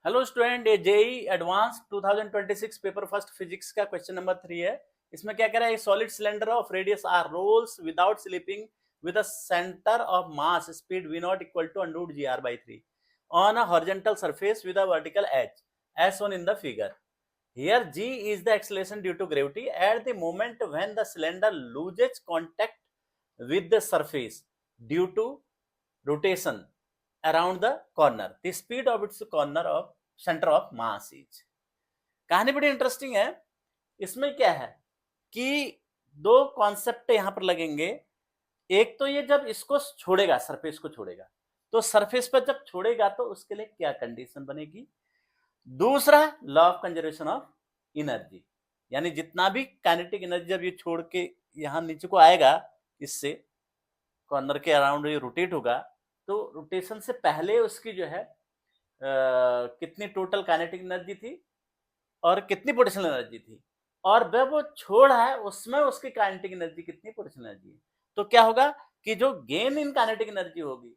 Hello student, ये JEE advanced 2026 paper first physics का question number 3 है। इसमें क्या कह रहा है, solid cylinder of radius R rolls without slipping with a centre of mass speed v naught equal to under g R by 3 on a horizontal surface with a vertical edge edge shown in the figure. Here g is the acceleration due to gravity at the moment when the cylinder loses contact with the surface due to rotation around the corner. The speed of its corner of center of mass is. कहानी बड़ी interesting है। इसमें क्या है कि दो concept यहां पर लगेंगे। एक तो ये जब इसको छोड़ेगा, सरफेस को छोड़ेगा, तो सरफेस पर जब छोड़ेगा तो उसके लिए क्या कंडीशन बनेगी। दूसरा, law of conservation of energy, यानी जितना भी काइनेटिक एनर्जी जब ये छोड़ के यहां नीचे को आएगा, इससे कॉर्नर के अराउंड ये रोटेट होगा, तो रोटेशन से पहले उसकी जो है कितनी टोटल काइनेटिक एनर्जी थी और कितनी पोटेंशियल एनर्जी थी, और जब वो छोड़ है उसमें उसकी काइनेटिक एनर्जी कितनी, पोटेंशियल एनर्जी है। तो क्या होगा कि जो गेन इन काइनेटिक एनर्जी होगी,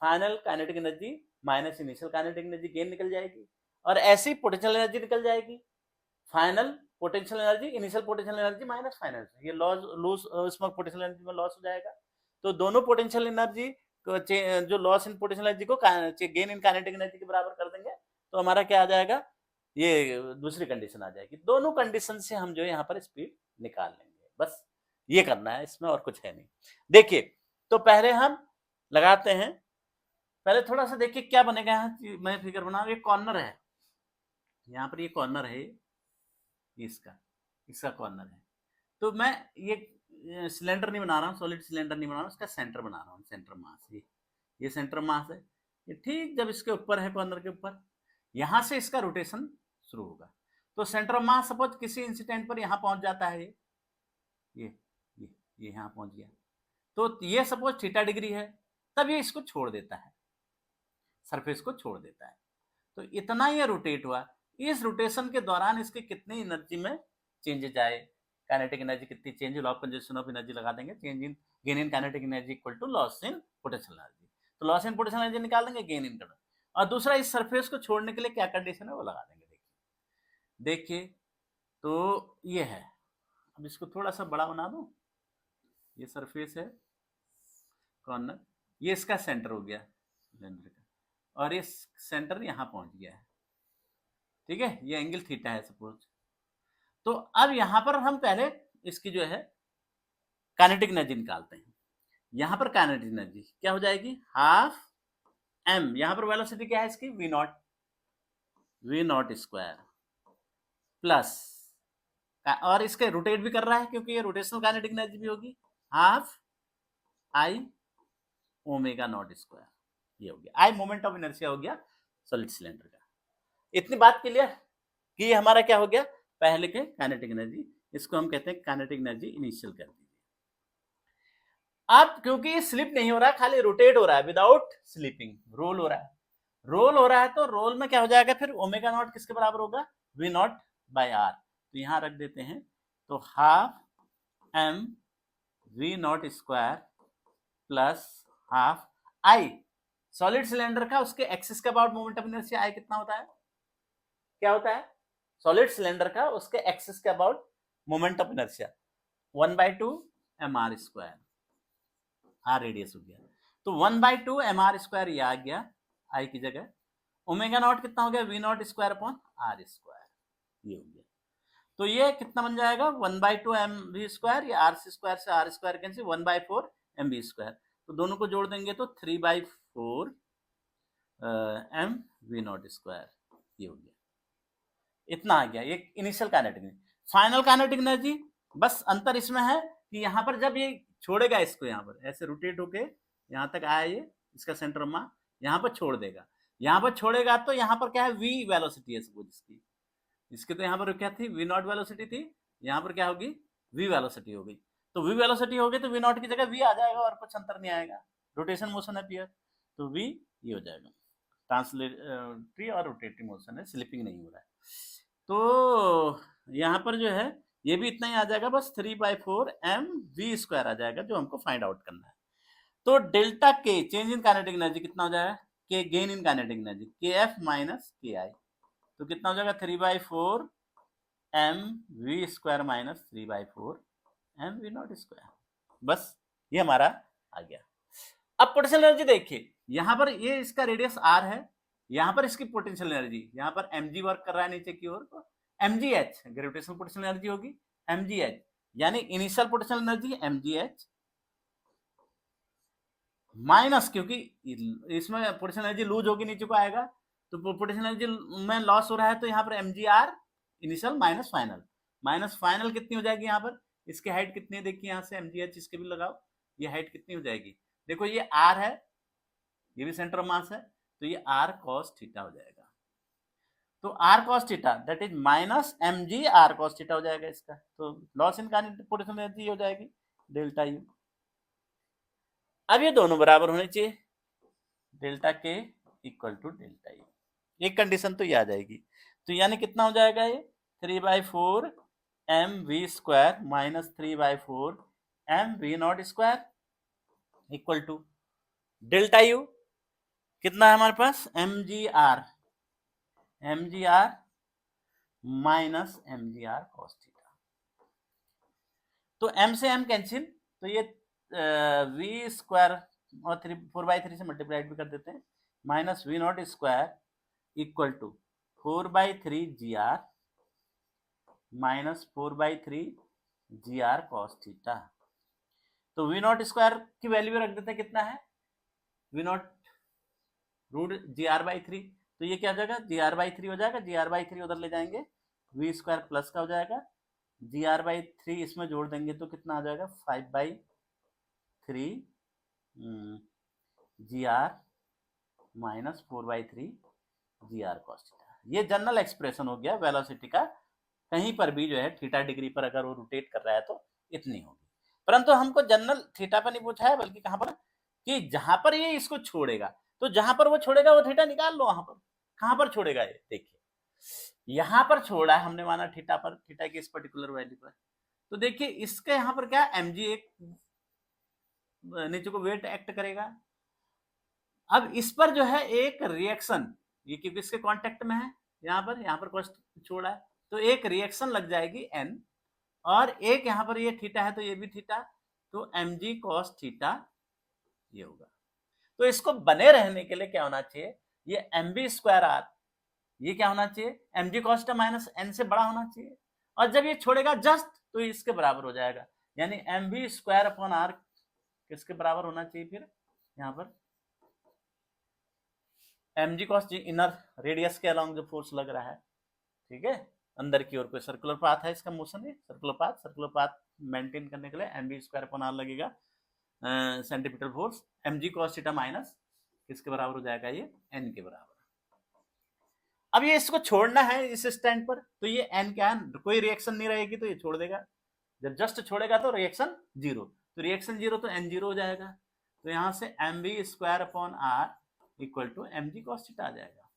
final kinetic energy minus initial kinetic energy gain निकल जाएगी, और ऐसी पोटेंशियल एनर्जी निकल जाएगी, final potential energy initial potential energy minus final, ये लॉस उसमें पोटेंशियल एनर्जी में लॉस हो जाएगा। तो दोनों पोटेंशियल एनर्जी जो लॉस इन पोटेंशियल एनर्जी को गेन इन काइनेटिक एनर्जी के बराबर कर देंगे, तो हमारा क्या आ जाएगा, ये दूसरी कंडीशन आ जाएगी। दोनों कंडीशन से हम जो है यहाँ पर स्पीड निकाल लेंगे, बस ये करना है, इसमें और कुछ है नहीं। देखिए, तो पहले हम लगाते हैं, पहले थोड़ा सा देखिए क्या बनेगा। यहाँ मैं फिगर बनाऊँ, ये कॉर्नर है, यहाँ पर ये कॉर्नर है, इसका कॉर्नर है। तो मैं ये सिलेंडर नहीं बना रहा हूँ, सॉलिड सिलेंडर नहीं बना रहा हूँ, इसका सेंटर बना रहा हूँ, सेंटर मास। ये सेंटर मास है, ये ठीक जब इसके ऊपर है, कॉर्नर के ऊपर, यहां से इसका रोटेशन शुरू होगा। तो सेंटर ऑफ मास सपोज किसी इंसिडेंट पर यहां पहुंच जाता है, ये यहां पहुंच गया, तो ये सपोज थीटा डिग्री है, तब ये इसको छोड़ देता है, सरफेस को छोड़ देता है। तो इतना ये रोटेट हुआ, इस रोटेशन के दौरान इसकी कितनी एनर्जी में चेंजेज आए, काइनेटिक एनर्जी कितनी change, law of conservation of energy लगा देंगे, change in gain in kinetic energy equal to loss in potential energy. तो लॉस इन पोटेंशियल एनर्जी निकाल देंगे, गेन इन कर, और दूसरा इस सरफेस को छोड़ने के लिए क्या कंडीशन है वो लगा देंगे। देखिए तो ये है, अब इसको थोड़ा सा बड़ा बना दो, ये सरफेस है, कॉर्नर, ये इसका सेंटर हो गया सिलेंडर का, और ये सेंटर यहाँ पहुंच गया है, ठीक है, ये एंगल थीटा है सपोज। तो अब यहाँ पर हम पहले इसकी जो है काइनेटिक एनर्जी निकालते हैं। यहाँ पर काइनेटिक एनर्जी क्या हो जाएगी, हाफ एम, यहाँ पर वेलोसिटी क्या है इसकी, वी नॉट स्क्वायर प्लस, और इसके रोटेट भी कर रहा है क्योंकि ये रोटेशनल काइनेटिक एनर्जी भी होगी, half I omega naught square, ये हो गया आई मोमेंट ऑफ इनर्शिया हो गया सॉलिड सिलेंडर का। इतनी बात क्लियर कि ये हमारा क्या हो गया, पहले के काइनेटिक एनर्जी, इसको हम कहते हैं काइनेटिक एनर्जी इनिशियल कर दीजिए। अब क्योंकि ये स्लिप नहीं हो रहा है, खाली रोटेट हो रहा है विदाउट स्लिपिंग, रोल हो रहा है, तो रोल में क्या हो जाएगा फिर, ओमेगा नॉट किसके बराबर होगा, वी नॉट बाई आर। तो यहां रख देते हैं, तो half M V naught square plus half I, solid cylinder का उसके एक्सिस के about moment of inertia I कितना होता है, क्या होता है, सॉलिड सिलेंडर का उसके एक्सिस के about moment of inertia 1/2 mr square, R radius हो गया, तो 1/2 mr स्क्वायर ये आ गया आई की जगह, ओमेगा नॉट कितना हो गया, V naught square upon R square, ये हो गया। तो ये कितना बन जाएगा, 1/2 mv स्क्वायर, या आर स्क्वायर से R square cancel, 1/4 mv square, तो दोनों को जोड़ देंगे तो 3/4 m v नॉट स्क्वायर, ये हो गया। इतना आ गया, ये initial kinetic energy. Final kinetic energy, बस अंतर इसमें है कि यहाँ पर जब ये छोड़ेगा इसको, यहाँ पर ऐसे रोटेट होके यहाँ तक आया, ये इसका सेंटर ऑफ मास, यहाँ पर छोड़ देगा, यहाँ पर छोड़ेगा तो यहाँ पर क्या है, v वेलोसिटी है सपोज इसकी तो यहाँ पर क्या थी, वी नॉट वेलोसिटी थी, यहाँ पर क्या होगी, v वेलोसिटी हो गई। तो v वेलोसिटी हो गई तो v नॉट की जगह v आ जाएगा, और कुछ अंतर नहीं आएगा, रोटेशन मोशन है पियर, तो v ये हो जाएगा, ट्रांसलेटरी और रोटेटरी मोशन है, स्लिपिंग नहीं हो रहा है। तो यहाँ पर जो है ये भी इतना ही आ जाएगा, बस 3/4 mv स्क्वायर आ जाएगा, जो हमको फाइंड आउट करना है। तो डेल्टा के चेंज इन काइनेटिक एनर्जी कितना हो जाएगा, K gain in kinetic energy, K F minus K I, तो कितना हो जाएगा 3/4 M V square minus 3/4 M V naught square. बस ये हमारा आ गया। अब पोटेंशियल एनर्जी देखिए, यहां पर ये इसका रेडियस आर है, यहां पर इसकी पोटेंशियल एनर्जी, यहां पर mg वर्क कर रहा है नीचे की ओर, तो mgh ग्रेविटेशनल पोटेंशियल एनर्जी होगी mgh, यानी initial potential energy mgh minus, क्योंकि इसमें पोटेंशियल एनर्जी लूज होगी नीचे को आएगा, तो पोटेंशियल एनर्जी में लॉस हो रहा है, तो यहाँ पर mgr initial minus final, minus final कितनी हो जाएगी, यहाँ पर इसकी हाइट कितनी है देखिए, यहाँ से mgh इसके भी लगाओ, ये हाइट कितनी हो जाएगी, देखो ये r है, ये भी सेंटर ऑफ मास है, तो ये r cos थीटा हो जाएगा, तो r cos theta that is minus mg r cos theta हो जाएगा इसका, तो लॉस इन पोटेंशियल एनर्जी हो जाएगी डेल्टा यू। अब ये दोनों बराबर होने चाहिए, डेल्टा के इक्वल टू डेल्टा यू, एक कंडीशन तो ये आ जाएगी, तो यानी कितना हो जाएगा ये 3/4 M V square minus 3/4 M V naught square equal to delta U कितना है हमारे पास mgr minus mgr cos theta, तो m से m कैंसिल, तो ये v स्क्वायर और 4/3 से मल्टीप्लाइड भी कर देते हैं, minus V naught square equal to 4/3 gr minus 4/3 gr cos theta, तो वी नॉट स्क्वायर की वैल्यू रख देते हैं, कितना है वी नॉट रूट gr/3, तो ये क्या हो जाएगा gr/3 हो जाएगा, gr/3 उधर ले जाएंगे, वी स्क्वायर प्लस का हो जाएगा, gr/3 इसमें जोड़ देंगे तो कितना आ जाएगा 5/3 gr minus 4/3 gr cos theta. ये जनरल एक्सप्रेशन हो गया वेलोसिटी का, कहीं पर भी जो है थीटा डिग्री पर अगर वो रोटेट कर रहा है तो इतनी होगी, परंतु हमको जनरल थीटा पर नहीं पूछा है, बल्कि कहां पर कि जहां पर ये इसको छोड़ेगा, तो जहां पर वो छोड़ेगा वो थीटा निकाल लो, वहां पर कहां पर छोड़ेगा ये देखिए, यहां पर छोड़ा है हमने माना थीटा पर, थीटा की इस पर्टिकुलर वैल्यू पर, तो देखिए इसके यहां पर क्या mg एक नीचे को वेट एक्ट करेगा, अब इस पर जो है एक रिएक्शन, ये क्योंकि इसके कांटेक्ट में है, यहाँ पर कॉस्ट छोड़ा है, तो एक रिएक्शन लग जाएगी n, और एक यहाँ पर ये थीटा है तो ये भी थीटा, तो mg cos थीटा ये होगा, तो इसको बने रहने के लिए क्या होना चाहिए, ये mb स्क्वायर r ये क्या होना चाहिए mg cos theta minus n से बड़ा होना चाहिए, और जब ये छोड़ेगा जस्ट तो इसके बराबर हो जाएगा, यानी mb स्क्वायर अपॉन r किसके बराबर होना चाहिए, फिर यहाँ पर mg cos इनर रेडियस के अलोंग जो फोर्स लग रहा है, ठीक है, अंदर की ओर कोई सर्कुलर पाथ है, इसका मोशन है सर्कुलर पाथ मेंटेन करने के लिए mb स्क्वायर अपॉन r लगेगा, centripetal force mg cos theta minus किसके बराबर हो जाएगा, ये n के बराबर। अब ये इसको छोड़ना है इस स्टैंड पर, तो ये n क्या है, कोई रिएक्शन नहीं रहेगी तो ये छोड़ देगा, जब जस्ट छोड़ेगा तो रिएक्शन जीरो, तो रिएक्शन जीरो तो n जीरो हो जाएगा, तो यहां से mv square upon r equal to mg cos theta आ जाएगा,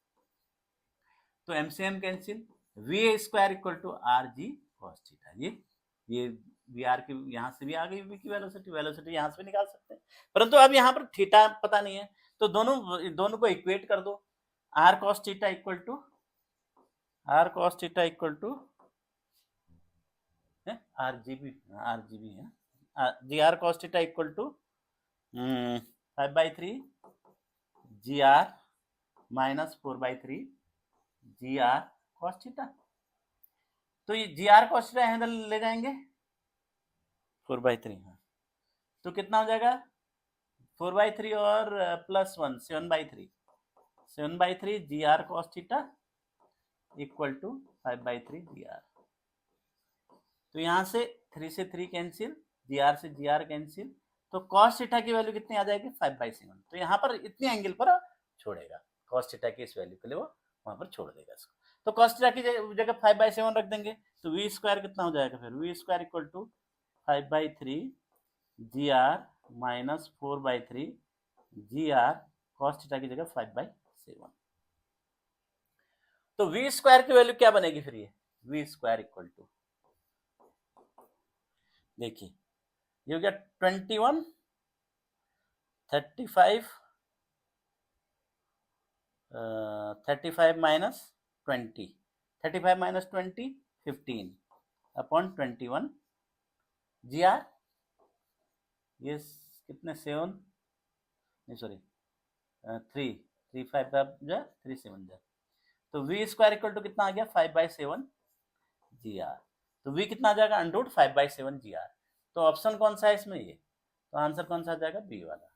तो m से m cancel, v square equal to rg cos theta, ये vr की यहाँ से भी आ गई v की वेलोसिटी यहाँ से भी निकाल सकते हैं, परंतु अब यहाँ पर थीटा पता नहीं है, तो दोनों को इक्वेट कर दो, r cos theta equal to rgb है gr cos theta equal to 5/3 gr minus 4/3 gr cos theta, तो ये gr cos थीटा यहाँ ले जाएंगे 4/3, तो कितना हो जाएगा 4/3 और plus 1 7/3 gr cos theta equal to 5/3 gr, तो यहाँ से 3 से 3 कैंसिल, gr से gr कैंसिल, तो cos थीटा की वैल्यू कितनी आ जाएगी 5/7, तो यहाँ पर इतने एंगल पर छोड़ेगा, cos थीटा की इस वैल्यू के लिए वो वहां पर छोड़ देगा इसको, तो cos थीटा की जगह 5/7 रख देंगे, तो v स्क्वायर कितना हो जाएगा, फिर v square equal to 5/3 gr minus 4/3 gr cos theta की जगह 5/7, तो v स्क्वायर की वैल्यू क्या बनेगी, फिर ये v स्क्वायर इक्वल टू देखिए ये हो गया 21 35 minus 20 35 minus 20 15 upon 21 G R ये कितने 7 नहीं सॉरी 3 3 5 जा 3 7 जा तो v स्क्वायर इक्वल टू कितना आ गया 5/7 जी आर तो v कितना आ जाएगा अंडर रूट 5/7 जी आर तो ऑप्शन कौन सा है इसमें ये तो आंसर कौन सा आ जाएगा बी वाला